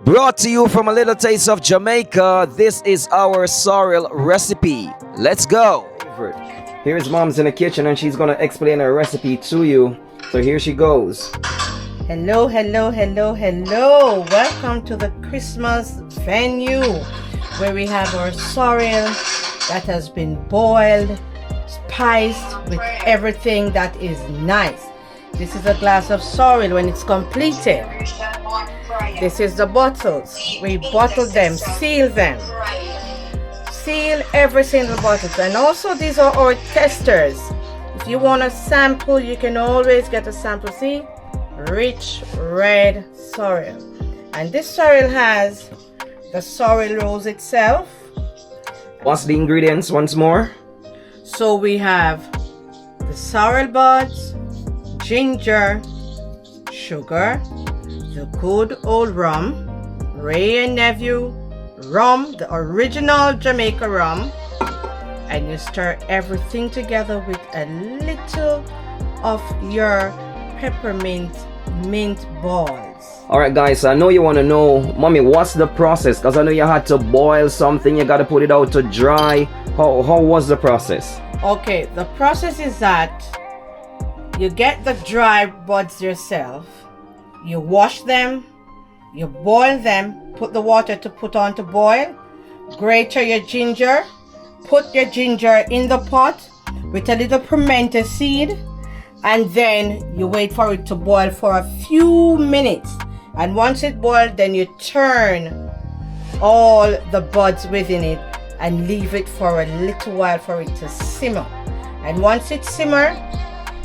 Brought to you from a little taste of Jamaica, this is our sorrel recipe. Let's go. Here's mom's in the kitchen and she's gonna explain her recipe to you. So here she goes. Hello, hello, hello, hello. Welcome to the Christmas venue where we have our sorrel that has been boiled, spiced with everything that is nice. This is a glass of sorrel when it's completed. This is the bottles. We bottle them, seal them. Seal every single bottle. And also these are our testers. If you want a sample, you can always get a sample. See? Rich red sorrel. And this sorrel has the sorrel rose itself. What's the ingredients once more? So we have the sorrel buds, ginger, sugar, the good old rum, Wray and Nephew rum, the original Jamaica rum, and you stir everything together with a little of your peppermint mint balls. Alright guys, I know you want to know, mommy, what's the process? Because I know you had to boil something, you got to put it out to dry. How was the process? Okay, the process is that you get the dry buds yourself, you wash them, you boil them, put the water to put on to boil, grate your ginger, put your ginger in the pot with a little pimento seed, and then you wait for it to boil for a few minutes. And once it boils, then you turn all the buds within it and leave it for a little while for it to simmer. And once it simmers,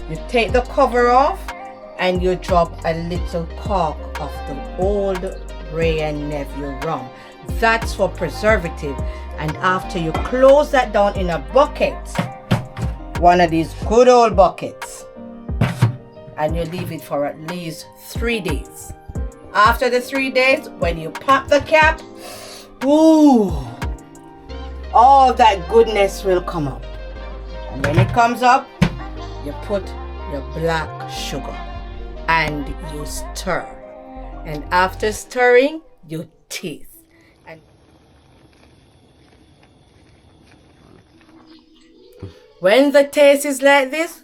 you take the cover off and you drop a little cork of the old Wray and Nephew rum. That's for preservative. And after you close that down in a bucket, one of these good old buckets, and you leave it for at least 3 days. After the 3 days, when you pop the cap, ooh, all that goodness will come up. And when it comes up, you put your black sugar and you stir. And after stirring, you taste. And when the taste is like this,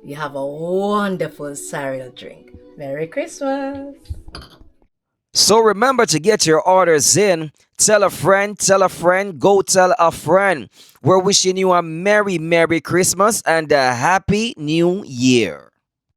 you have a wonderful sorrel drink. Merry Christmas. So remember to get your orders in. Tell a friend, go tell a friend. We're wishing you a Merry Christmas and a Happy New Year.